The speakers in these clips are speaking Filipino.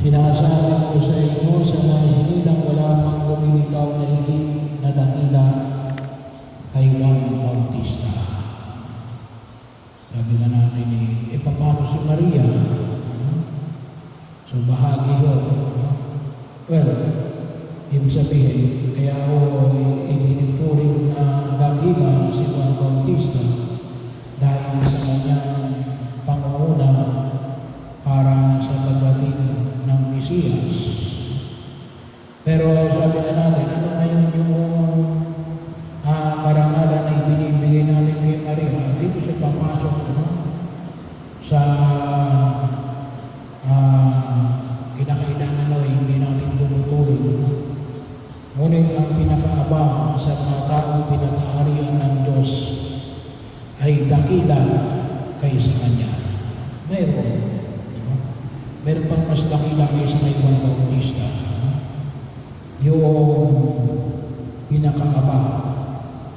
Sinasabi ko sa inyo, sa mga hinilang wala pang lumilitaw na higit na dakila kay Juan Bautista. Sabi nga natin paano si Maria? So bahagi yun. Well, ibig sabihin, kaya ako itinuturing na dakila si Juan Bautista dahil sa kanyang pangunguna para sa pagdating ng Mesiyas. Pero sabi nga natin, ano ngayon yung karangalan na ibinibigay natin kay Maria? Dito siya papasok sa kinakailangan hindi natin tumutuloy. Ngunit ang pinakaaba sa mga taong pinag-aarian ng Diyos ay dakila kaysa Kanya. Meron pang mas dakila kaysa kay Juan Bautista. Yung pinakaaba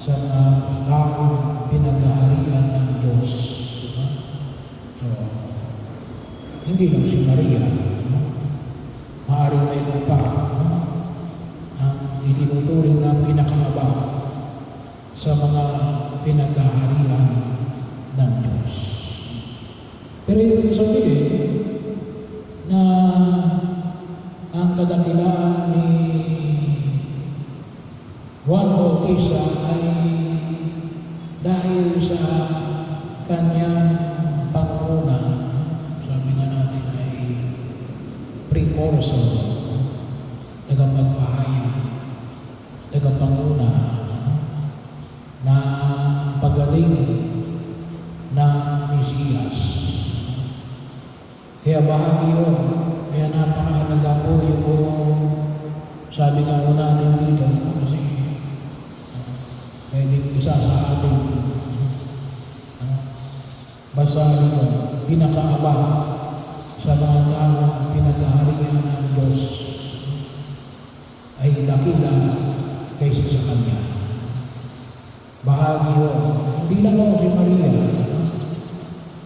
sa mga taong pinag-aarian ng Diyos. So, hindi lang si Maria. Maaaring may iba pa ang itinuturing na pinakaaba sa mga pinag-aarian ng Diyos. Pero ibig sabihin na ang kadakilaan ni Juan Bautista ay dahil sa kanyang pangunguna, sabi nga natin ay precursor, tagapagpahayag, tagapanguna na pagaling ng Mesiyas. Kaya bahagi yun, kaya napakahalaga po yung sabi nga natin dito, kasi pwede isa sa ating basahin mo, pinakaaba sa mga taong pinag-aarian ng Diyos ay dakila kaysa sa Kanya. Bahagi yun. Hindi lang ako si Maria.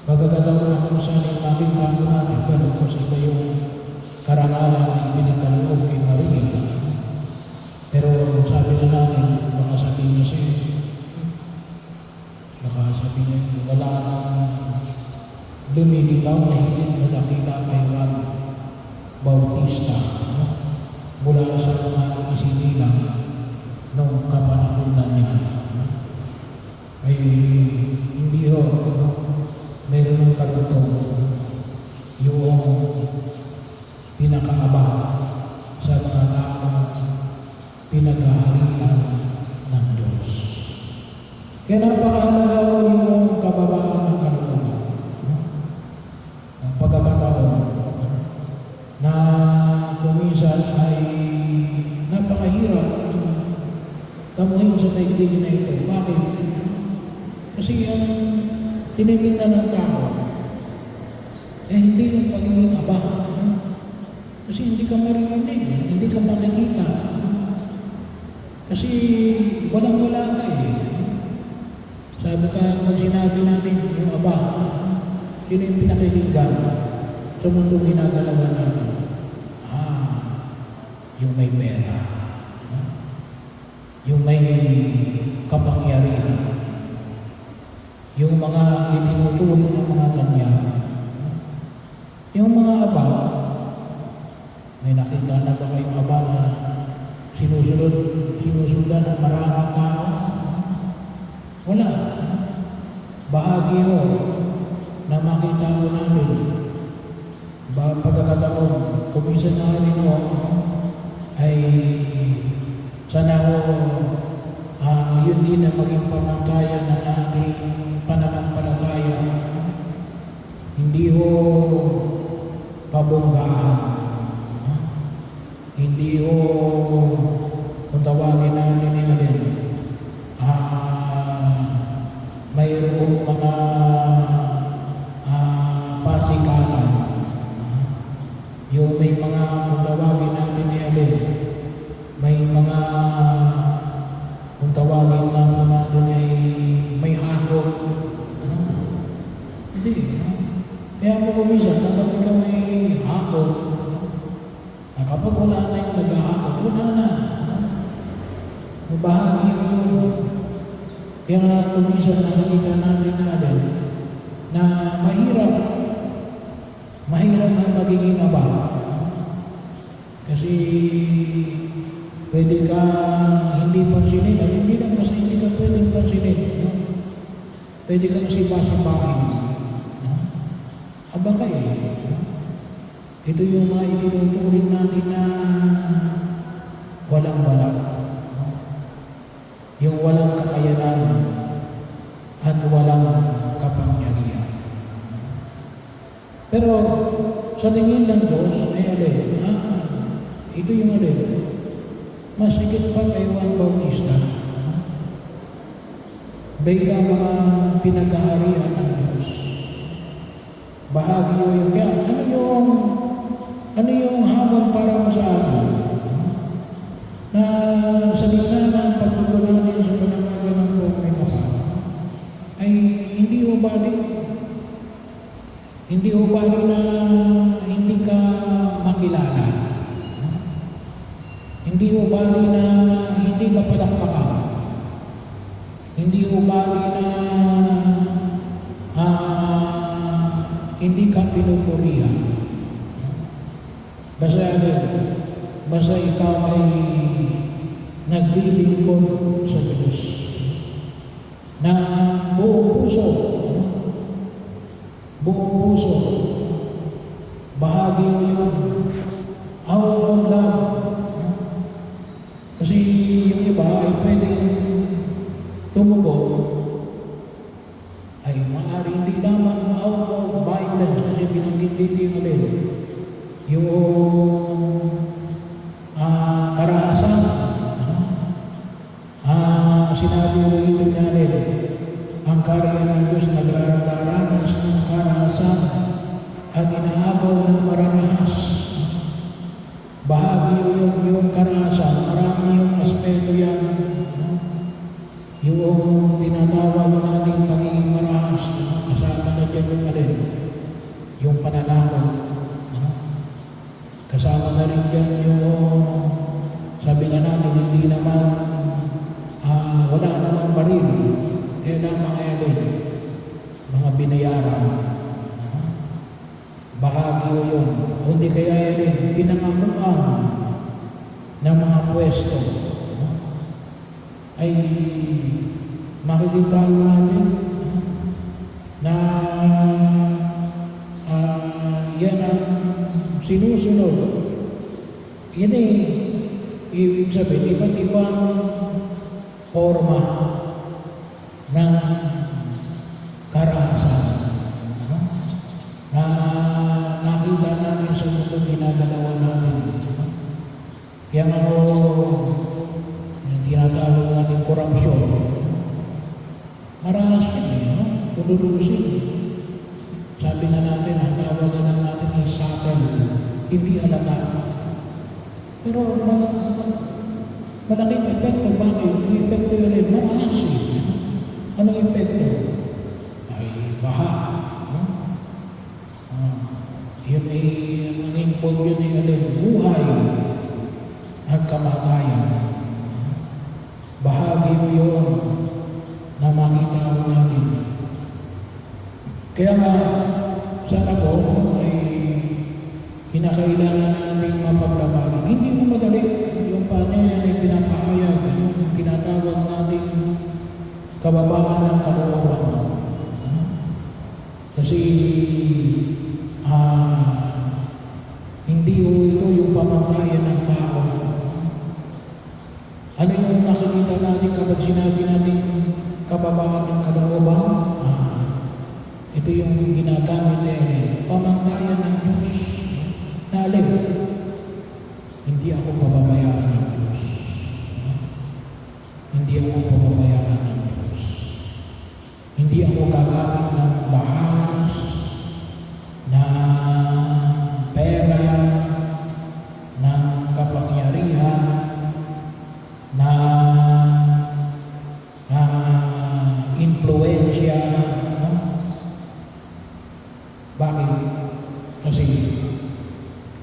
Pagkakataon na kung saan yung makita ko natin, pero kung iba yung karangalan na pinagkaloob kay Maria. Pero sabi nga natin, baka sabihin niya wala nang lumilitaw na higit na dakila kay Juan Bautista mula sa mga isinilang noong kapanahunan niya. Ay hindi meron ng kalutong yung pinakaaba sa mga taong pinag-aarian ng Diyos. Kaya napakahalaga yung kababaan ng kalooban. Ang pagkakataon na kuminsan ay napakahirap tamuhin sa daigdig na ito. Bakit? Kasi ang tinitingnan ng tao hindi yung pagiging aba. Kasi hindi ka maririnig, hindi ka makikita. Kasi walang-wala ka Sabi ka, pag sinabi natin yung aba, yun yung pinakikinggan sa mundong ginagalawan natin. Yung may pera, yung may kapangyarihan, yung mga itinutuloy ng mga kanya, yung mga aba, may nakita na ba kayong aba na sinusundan ng maraming tao? Wala. Bahagi ho na makita ho natin. Pagkakataon, kuminsan na rin ho, ay sana ho yun din na maging pamantayan ng ating pananampalataya. Hindi ho pabonggahan. Hindi ho kung tawagin natin mayroong mga pasikatan. Yung may mga kung tawagin natin may mga kung tawagin natin ay may hakot. Hindi. Kaya po kuminsan, kapag ikaw may hakot, Kaya nga kung minsan nakikita natin na mahirap ang magiging aba. Kasi pwede ka hindi pansinin at hindi lang kasi hindi ka pwedeng pansinin. No? Pwede kang sipa-sipain. No? Aba ka eh. No? Ito yung mga itinuturing natin na walang-wala. No? Yung walang kakayanan at walang kapangyarihan. Pero sa tingin ng Diyos ay ito yung mas higit pa kay Juan Bautista. Bilang mga pinag-aharian ng Diyos. Bahagi yung kaya, ano yung hamon para mo sa atin? Na sa gitna ng pagtulo natin sa panamaga ng buong may kapal, ay hindi ubali na hindi ka makilala. Hindi ubali na hindi ka palakpakan. Hindi ubali na hindi ka pinupurihan. Basta ikaw ay naglilingkod sa Diyos na buong puso, bahagi mo yun, out of love. Kasi yung iba ay pwedeng tumugo, ay maaari hindi naman out of violence, kasi binanggit dito yung karahasan. Sinabi ko ito natin, ang karya ng Diyos nagraranas ng karahasan at inaagaw ng mararahas. Bahagi yung karahasan, marami yung aspeto yan. Yung tinatawag natin pagiging marahas, kasama na dyan yung pananakot. Kasama na rin dyan yung, sabi nga natin, hindi naman, wala namang baril. Kaya lang mga binayaran. Bahagi yun. Hindi kaya yan pinangakuan ng mga pwesto. Ay makikita natin na yan ang sinusunod. Yan ibig sabihin, iba't ibang forma ng karahasan na nakita natin sa mundo ginagalawan natin. Kaya nga yung tinatawag natin korupsyon, marahas yun kung tutusin. Sabi nga natin, ang tawag na lang natin ay subtle, hindi halata. Pero malaking epekto. Bakit? Yung epekto yun ay marahas. Anong epekto? Ay baha. Yun ay, ang input yun ay buhay at kamatayan. Bahagi mo yun na makita mo natin. Kaya nga, sana po ay kinakailangan natin mapaglabanan. Hindi mo madali. Yung panya yan ay pinapahayag. Yung tinatawag natin kababaan ng kalooban. Kasi hindi ito yung pamantayan ng tao. Ano yung nakikita natin kapag sinabi natin kababaan ng kalooban? Ito yung ginagamit pamantayan ng Diyos. Na hindi ako pababayaan ng Diyos. Hindi ako pababayaan ng Diyos. Hindi ako gagamit ng dahas, ng pera, ng kapangyarihan, ng influensya. Bakit? Kasi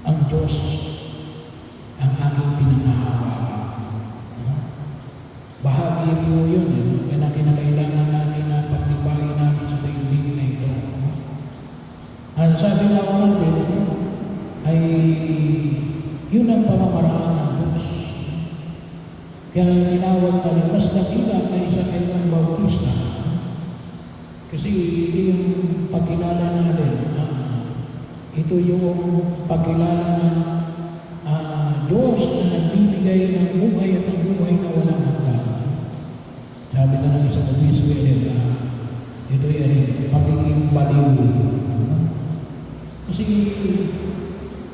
ang Diyos ang aking pinangahawakan. Bahagi mo yun. Kaya kinakailangan Kaya tinawag na rin, mas nakila kaysa kay Juan Bautista. Kasi ito yung pagkilala natin. Ito yung pagkilala na Diyos na nagbibigay ng buhay at ang buhay na walang hanggan. Sabi ka ng isang obispo, ito yung pagiging baliw. Kasi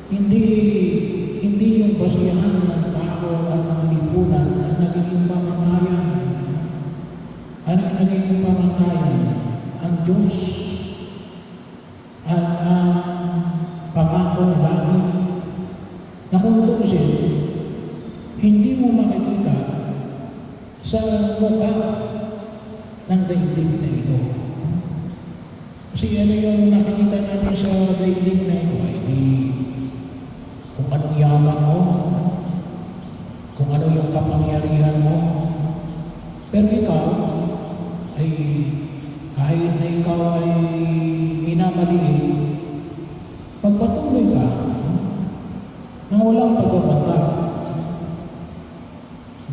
hindi yung basihan ng tao at ng lipunan ang nagiging pamantayan. Ano yung nagiging pamantayan? Ang Diyos at ang pangakong langit. Na kung tuusin, hindi mo makikita sa mukha ng daigdig na ito. Kasi ano yung nakikita natin sa daigdig na ito ay kung anong yaman mo, kung ano yung kapangyarihan mo. Pero ikaw ay kahit na ikaw ay minamaliit, magpatuloy ka nang walang pagbabanta.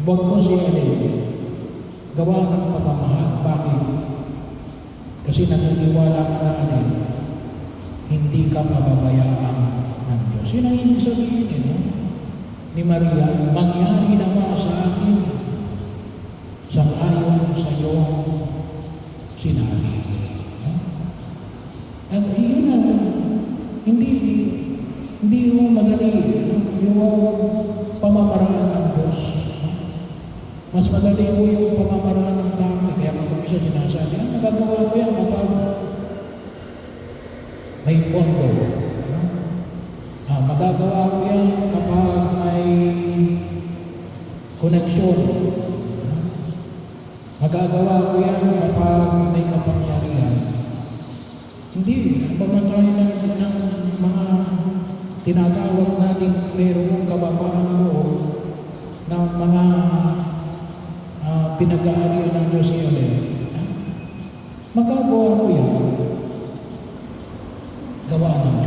Huwag ko siya gawa ng pamamahal. Bakit? Kasi naniniwala ka na hindi ka pababayaan ng Diyos. Yun ang ibig sabihin ni Maria, mangyari naman sa akin sang-ayon sa iyong sinabi. At iyon ang hindi yung madali yung pamamaraan ng Diyos. Mas madali yung pamamaraan ng tao. Kaya kung isa sinasabi, nagagawa ko yan kapag may pondo. Magagawa ko yan kapag may koneksyon. Magagawa ko yan kapag may kapangyarihan. Hindi. Ang pamantayan ng mga tinatawag nating mayroong kababaan loob ng mga pinag-aarian ng Diyos magagawa ko yan gawa ng